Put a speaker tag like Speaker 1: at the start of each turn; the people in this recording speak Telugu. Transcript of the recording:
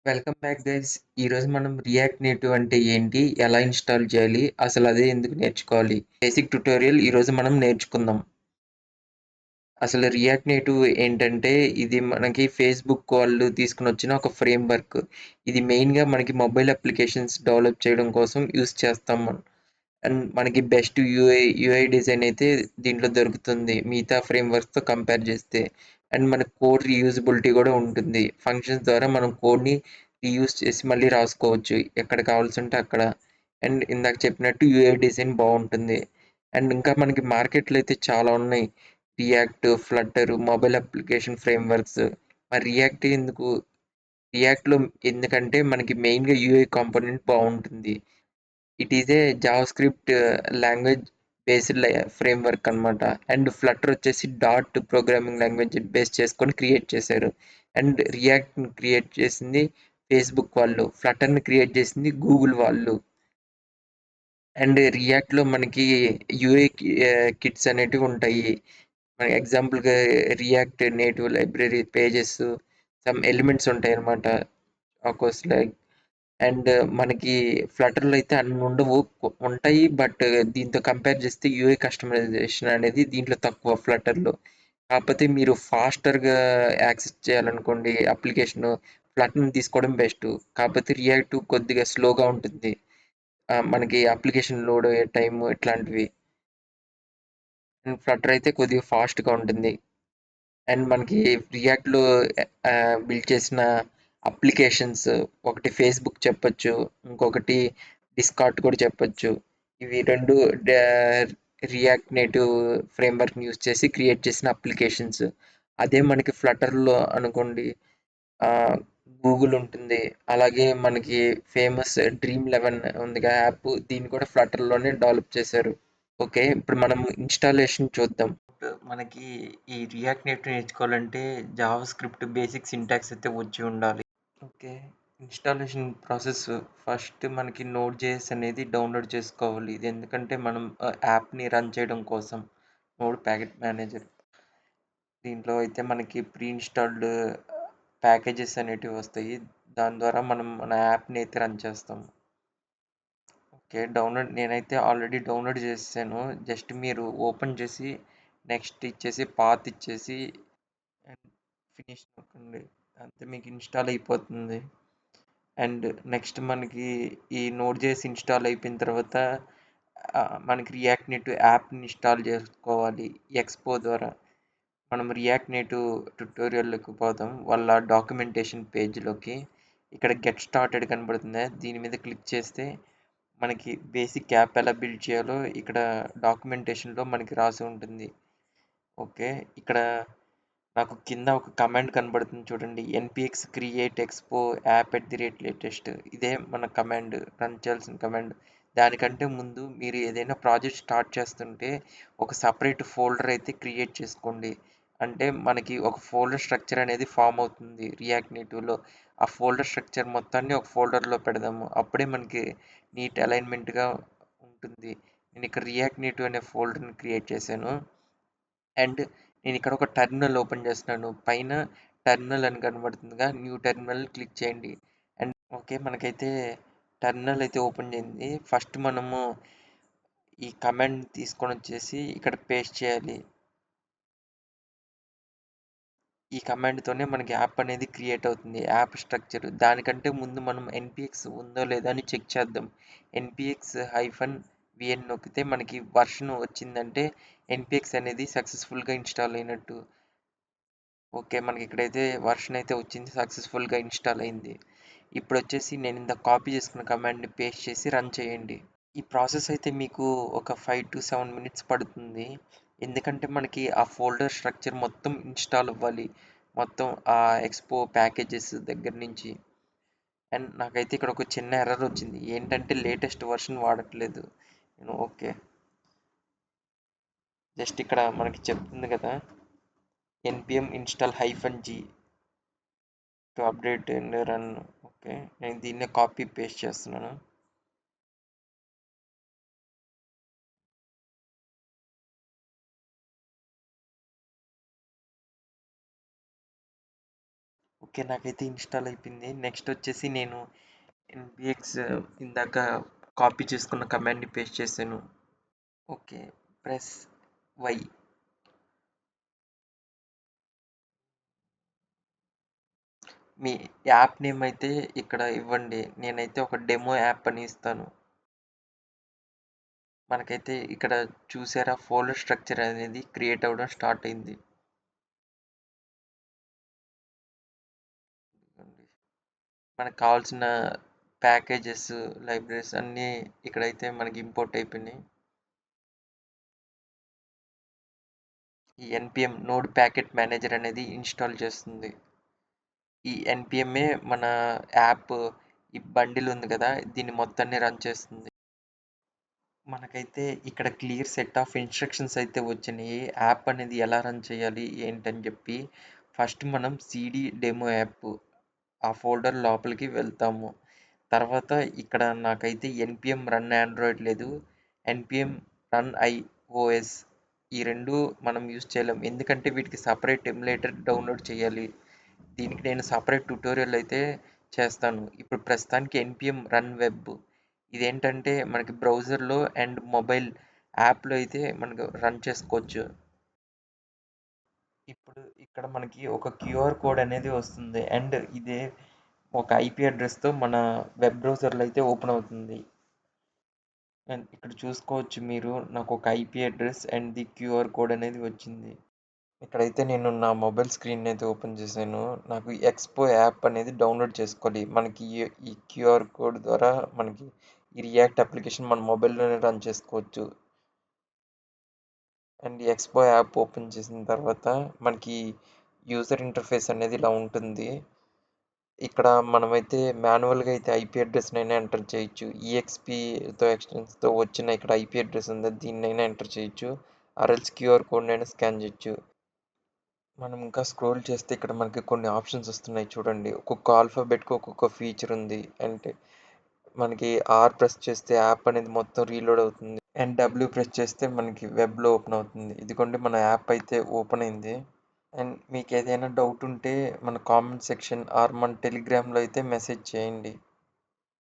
Speaker 1: Welcome back guys. ఈరోజు మనం రియాక్ట్ నేటివ్ అంటే ఏంటి, ఎలా ఇన్స్టాల్ చేయాలి, అసలు అదే ఎందుకు నేర్చుకోవాలి, బేసిక్ ట్యుటోరియల్ ఈరోజు మనం నేర్చుకుందాం. అసలు రియాక్ట్ నేటివ్ ఏంటంటే ఇది మనకి ఫేస్బుక్ వాళ్ళు తీసుకుని వచ్చిన ఒక ఫ్రేమ్ వర్క్. ఇది మెయిన్గా మనకి మొబైల్ అప్లికేషన్స్ డెవలప్ చేయడం కోసం యూస్ చేస్తాం మనం. అండ్ మనకి బెస్ట్ యూఐ డిజైన్ అయితే దీంట్లో దొరుకుతుంది మిగతా ఫ్రేమ్ వర్క్స్తో కంపేర్ చేస్తే. అండ్ మన కోడ్ రీయూజబిలిటీ కూడా ఉంటుంది. ఫంక్షన్స్ ద్వారా మనం కోడ్ని రీయూజ్ చేసి మళ్ళీ రాసుకోవచ్చు ఎక్కడ కావాల్సి ఉంటే అక్కడ. అండ్ ఇందాక చెప్పినట్టు యూఐ డిజైన్ బాగుంటుంది. అండ్ ఇంకా మనకి మార్కెట్లో అయితే చాలా ఉన్నాయి. React, Flutter, mobile application frame works. మరి రియాక్ట్ ఎందుకు? రియాక్ట్లో ఎందుకంటే మనకి మెయిన్గా యూఐ కాంపోనెంట్ బాగుంటుంది. It is a JavaScript language based framework అనమాట. అండ్ ఫ్లటర్ వచ్చేసి డాట్ ప్రోగ్రామింగ్ లాంగ్వేజ్ బేస్ చేసుకొని క్రియేట్ చేశారు. అండ్ రియాక్ట్ని క్రియేట్ చేసింది ఫేస్బుక్ వాళ్ళు, ఫ్లటర్ని క్రియేట్ చేసింది గూగుల్ వాళ్ళు. అండ్ రియాక్ట్లో మనకి యూఏ కిట్స్ అనేటివి ఉంటాయి. మన ఎగ్జాంపుల్గా react native library pages, some elements ఉంటాయి అన్నమాట. ఆకోస్ లైక్. అండ్ మనకి ఫ్లటర్‌లో అయితే అన్ని ఉండవు. ఉంటాయి. బట్ దీంతో కంపేర్ చేస్తే యూఐ కస్టమైజేషన్ అనేది దీంట్లో తక్కువ ఫ్లటర్‌లో. కాకపోతే మీరు ఫాస్టర్‌గా యాక్సెస్ చేయాలనుకోండి అప్లికేషను, ఫ్లటర్‌ని తీసుకోవడం బెస్ట్. కాకపోతే రియాక్ట్ కొద్దిగా స్లోగా ఉంటుంది. మనకి అప్లికేషన్ లోడ్ అయ్యే టైము ఇట్లాంటివి. అండ్ ఫ్లటర్ అయితే కొద్దిగా ఫాస్ట్‌గా ఉంటుంది. అండ్ మనకి రియాక్ట్‌లో బిల్డ్ చేసిన అప్లికేషన్స్, ఒకటి ఫేస్‌బుక్ చెప్పొచ్చు. ఇంకొకటి డిస్కార్డ్ కూడా చెప్పొచ్చు. ఇవి 2 డా రియాక్ట్ నేటివ్ ఫ్రేమ్‌వర్క్‌ని యూజ్ చేసి క్రియేట్ చేసిన అప్లికేషన్స్. అదే మనకి ఫ్లటర్‌లో అనుకోండి, ఆహ్, గూగుల్ ఉంటుంది. అలాగే మనకి ఫేమస్ డ్రీమ్ 11 ఉందిగా యాప్, దీన్ని కూడా ఫ్లటర్‌లోనే డెవలప్ చేశారు. ఓకే. ఇప్పుడు మనం ఇన్‌స్టాలేషన్ చూద్దాం. మనకి ఈ రియాక్ట్ నేటివ్ నేర్చుకోవాలంటే జావా స్క్రిప్ట్ బేసిక్ సింటాక్స్ అయితే వచ్చి ఉండాలి. ఓకే. ఇన్‌స్టాలేషన్ ప్రాసెస్ ఫస్ట్ మనకి నోడ్ జేఎస్ అనేది డౌన్‌లోడ్ చేసుకోవాలి. ఇది ఎందుకంటే మనం యాప్‌ని రన్ చేయడం కోసం. Node packet manager. దీంట్లో అయితే మనకి ప్రీ ఇన్‌స్టాల్డ్ ప్యాకేజెస్ అనేటివి వస్తాయి. దాని ద్వారా మనం మన యాప్‌ని అయితే రన్ చేస్తాం. ఓకే. నేనైతే ఆల్రెడీ డౌన్‌లోడ్ చేసేసాను. జస్ట్ మీరు ఓపెన్ చేసి నెక్స్ట్ ఇచ్చేసి పాత్ ఇచ్చేసి అండ్ ఫినిష్ నొక్కండి. అంతే, మీకు ఇన్‌స్టాల్ అయిపోతుంది. అండ్ నెక్స్ట్ మనకి ఈ నోడ్ జేఎస్ ఇన్‌స్టాల్ అయిపోయిన తర్వాత మనకి రియాక్ట్ నేటివ్ యాప్‌ని ఇన్‌స్టాల్ చేసుకోవాలి ఎక్స్‌పో ద్వారా. మనం రియాక్ట్ నేటివ్ ట్యుటోరియల్‌లోకి పోదాం. వాళ్ళ డాక్యుమెంటేషన్ పేజ్‌లోకి. ఇక్కడ గెట్ స్టార్టెడ్ కనబడుతుందా? దీని మీద క్లిక్ చేస్తే మనకి బేసిక్ యాప్ ఎలా బిల్డ్ చేయాలో ఇక్కడ డాక్యుమెంటేషన్‌లో మనకి రాసి ఉంటుంది. ఓకే. ఇక్కడ నాకు కింద ఒక కమాండ్ కనబడుతుంది చూడండి. NPX create expo app at the rate latest. ఇదే మన కమాండ్, రన్ చేయాల్సిన కమాండ్. దానికంటే ముందు మీరు ఏదైనా ప్రాజెక్ట్ స్టార్ట్ చేస్తుంటే ఒక సెపరేట్ ఫోల్డర్ అయితే క్రియేట్ చేసుకోండి. అంటే మనకి ఒక ఫోల్డర్ స్ట్రక్చర్ అనేది ఫామ్ అవుతుంది రియాక్ట్ నేటివ్‌లో. ఆ ఫోల్డర్ స్ట్రక్చర్ మొత్తాన్ని ఒక ఫోల్డర్‌లో పెడదాము. అప్పుడే మనకి నీట్ అలైన్‌మెంట్‌గా ఉంటుంది. నేను ఇక్కడ రియాక్ట్ నేటివ్ అనే ఫోల్డర్‌ని క్రియేట్ చేశాను. అండ్ నేను ఇక్కడ ఒక టెర్మినల్ ఓపెన్ చేస్తున్నాను. పైన టెర్మినల్ అని కనబడుతుందిగా, న్యూ టెర్మినల్ క్లిక్ చేయండి. అండ్ ఓకే, మనకైతే టెర్మినల్ అయితే ఓపెన్ అయింది. ఫస్ట్ మనము ఈ కమాండ్ తీసుకొని వచ్చేసి ఇక్కడ పేస్ట్ చేయాలి. ఈ కమాండ్తోనే మనకి యాప్ అనేది క్రియేట్ అవుతుంది. App structure. దానికంటే ముందు మనం ఎన్పిఎక్స్ ఉందో లేదో అని చెక్ చేద్దాం. ఎన్పిఎక్స్ హైఫన్ విఎన్ నొక్కితే మనకి వర్షన్ వచ్చిందంటే ఎన్పిఎక్స్ అనేది సక్సెస్ఫుల్గా ఇన్స్టాల్ అయినట్టు. ఓకే. మనకి ఇక్కడైతే వర్షన్ అయితే వచ్చింది. సక్సెస్‌ఫుల్‌గా ఇన్‌స్టాల్ అయింది. ఇప్పుడొచ్చేసి నేను ఇందాక కాపీ చేసుకున్న కమాండ్‌ని పేస్ట్ చేసి రన్ చేయండి. ఈ ప్రాసెస్ అయితే మీకు ఒక 5-7 మినిట్స్ పడుతుంది. ఎందుకంటే మనకి ఆ ఫోల్డర్ స్ట్రక్చర్ మొత్తం ఇన్‌స్టాల్ అవ్వాలి. మొత్తం ఆ ఎక్స్‌పో ప్యాకేజెస్ దగ్గర నుంచి. అండ్ నాకైతే ఇక్కడ ఒక చిన్న ఎర్రర్ వచ్చింది. ఏంటంటే లేటెస్ట్ వర్షన్ వాడట్లేదు. నేను ఓకే. జస్ట్ ఇక్కడ మనకి చెప్తుంది కదా! NPM install hyphen g to update and run. Okay. నేను దీన్నే కాపీ పేస్ట్ చేస్తున్నాను. ఓకే. నాకైతే ఇన్‌స్టాల్ అయిపోయింది. నెక్స్ట్ వచ్చేసి నేను ఎన్‌బిఎక్స్ ఇందాక కాపీ చేసుకున్న కమాండ్‌ని పేస్ట్ చేశాను. ఓకే. Press Y. మీ యాప్ నేమ్ అయితే ఇక్కడ ఇవ్వండి. నేనైతే ఒక డెమో యాప్ అని ఇస్తాను. మనకైతే ఇక్కడ చూసారా ఫోల్డర్ స్ట్రక్చర్ అనేది క్రియేట్ అవ్వడం స్టార్ట్ అయింది. మనకు కావాల్సిన ప్యాకేజెస్, లైబ్రరీస్ అన్నీ ఇక్కడైతే మనకి ఇంపోర్ట్ అయిపోయినాయి. ఈ ఎన్‌పిఎం నోడ్ ప్యాకెట్ మేనేజర్ అనేది ఇన్‌స్టాల్ చేస్తుంది. ఈ ఎన్‌పిఎంఏ మన యాప్ ఈ బండిల్ ఉంది కదా! దీన్ని మొత్తాన్ని రన్ చేస్తుంది. మనకైతే ఇక్కడ క్లియర్ సెట్ ఆఫ్ ఇన్‌స్ట్రక్షన్స్ అయితే వచ్చినాయి. యాప్ అనేది ఎలా రన్ చేయాలి ఏంటని చెప్పి. ఫస్ట్ మనం సీడీ డెమో యాప్ ఆ ఫోల్డర్ లోపలికి వెళ్తాము. తర్వాత ఇక్కడ నాకైతే ఎన్‌పిఎం రన్ ఆండ్రాయిడ్ లేదు. ఎన్‌పిఎం రన్ ఐఓఎస్ ఈ 2 మనం యూజ్ చేయలేం. ఎందుకంటే వీటికి సెపరేట్ ఎమ్యులేటర్ డౌన్‌లోడ్ చేయాలి. దీనికి నేను సెపరేట్ ట్యుటోరియల్ అయితే చేస్తాను. ఇప్పుడు ప్రస్తుతానికి ఎన్‌పిఎం రన్ వెబ్ ఇదేంటంటే మనకి బ్రౌజర్‌లో అండ్ మొబైల్ యాప్‌లో అయితే మనకు రన్ చేసుకోవచ్చు. ఇప్పుడు ఇక్కడ మనకి ఒక క్యూఆర్ కోడ్ అనేది వస్తుంది. అండ్ ఇదే ఒక ఐపీ అడ్రస్‌తో మన వెబ్ బ్రౌజర్‌లో అయితే ఓపెన్ అవుతుంది. అండ్ ఇక్కడ చూసుకోవచ్చు మీరు నాకు ఒక IP address and the QR code అనేది వచ్చింది. ఇక్కడైతే నేను నా మొబైల్ స్క్రీన్ అయితే ఓపెన్ చేశాను. నాకు ఎక్స్‌పో యాప్ అనేది డౌన్‌లోడ్ చేసుకోవాలి. మనకి ఈ క్యూఆర్ కోడ్ ద్వారా మనకి ఈ రియాక్ట్ అప్లికేషన్ మన మొబైల్‌లోనే రన్ చేసుకోవచ్చు. అండ్ ఎక్స్‌పో యాప్ ఓపెన్ చేసిన తర్వాత మనకి యూజర్ ఇంటర్ఫేస్ అనేది ఇలా ఉంటుంది. ఇక్కడ మనమైతే మాన్యువల్‌గా అయితే ఐపీ అడ్రస్‌నైనా ఎంటర్ చేయొచ్చు. ఈఎక్స్‌పీతో ఎక్స్‌టెన్స్‌తో వచ్చిన ఇక్కడ ఐపీ అడ్రస్ ఉంది. దీన్నైనా ఎంటర్ చేయొచ్చు. ఆర్ఎల్స్ క్యూఆర్ కోడ్‌నైనా స్కాన్ చేయొచ్చు. మనం ఇంకా స్క్రోల్ చేస్తే ఇక్కడ మనకి కొన్ని ఆప్షన్స్ వస్తున్నాయి చూడండి. ఒక్కొక్క ఆల్ఫాబెట్‌కి ఒక్కొక్క ఫీచర్ ఉంది. అంటే మనకి ఆర్ ప్రెస్ చేస్తే యాప్ అనేది మొత్తం రీలోడ్ అవుతుంది. అండ్ డబ్ల్యూ ప్రెస్ చేస్తే మనకి వెబ్‌లో ఓపెన్ అవుతుంది. ఇదిగోండి మన యాప్ అయితే ఓపెన్ అయింది. అండ్ మీకు ఏదైనా డౌట్ ఉంటే మన కామెంట్ సెక్షన్ ఆర్ మన టెలిగ్రామ్‌లో అయితే మెసేజ్ చేయండి.